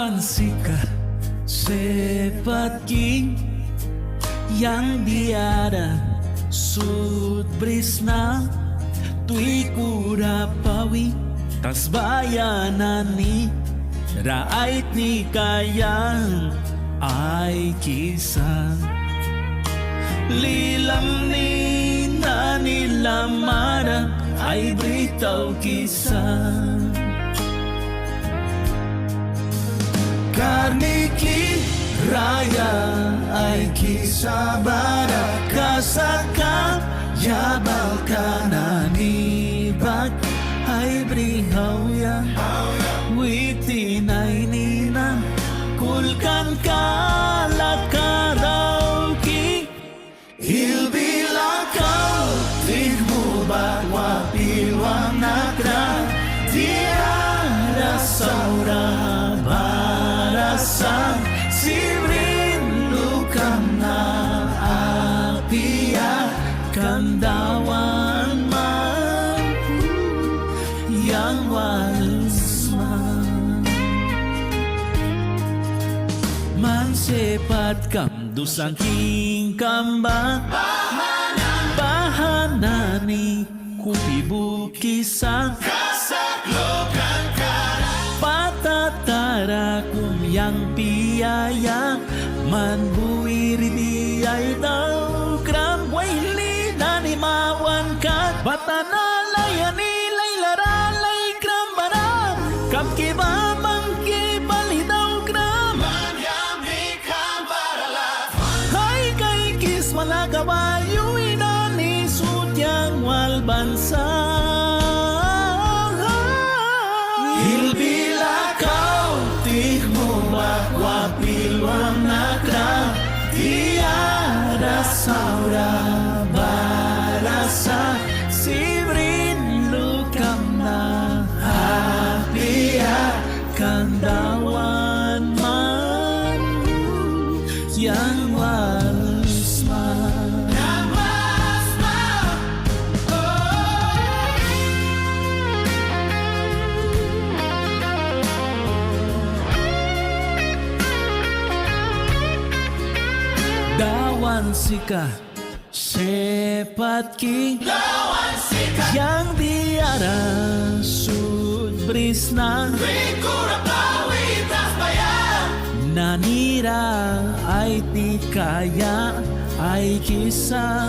Dawan sikat sepat king yang diada sud brisna tui kuda pawi tas bayanan ni raait ni kayang ay kisah lilam ni na nilamara ay beritahu kisah Karniki raya ay kisah bara kasaka yabal kanani bak ay brihaw ya witin ay nina kulkan kalakaraw ki ilbilakaw tigmo bakwa pilwang nakra tiada saura barasa sibrin lukam na apia kandawan man yang walisman man sepat kam dusang king kamba bahanani kupibu kisang kasaklokan patatara kumyang piyaya manbuiri biyay daw kram waili nani mawan kat batanalay anilay laralay kram barang kam kibabang kibali daw kram manyami kam barala hay kay kis malagawayo inani sudyang walbansa Pilwang nakra tiada saura barasa sibrin lukam na hapia kandawan man yang walisman Dawan sika sepat king Dawan sika yang diara sud brisna Rikura pawitas bayan nanira ay tikaya ay kisah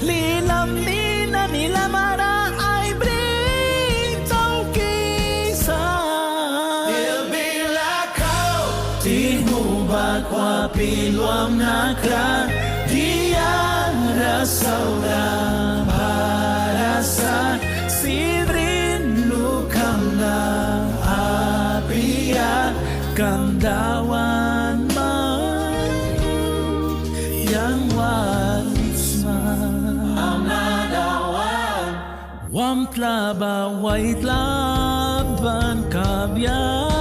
lilam ni nanilamara ay britaw kisah ilbilakaw Bakwa pilwam nakra diara saura barasa sibrin lukam na apia kandawan man yang walisman amnadawan wam tlaba wait laban kabya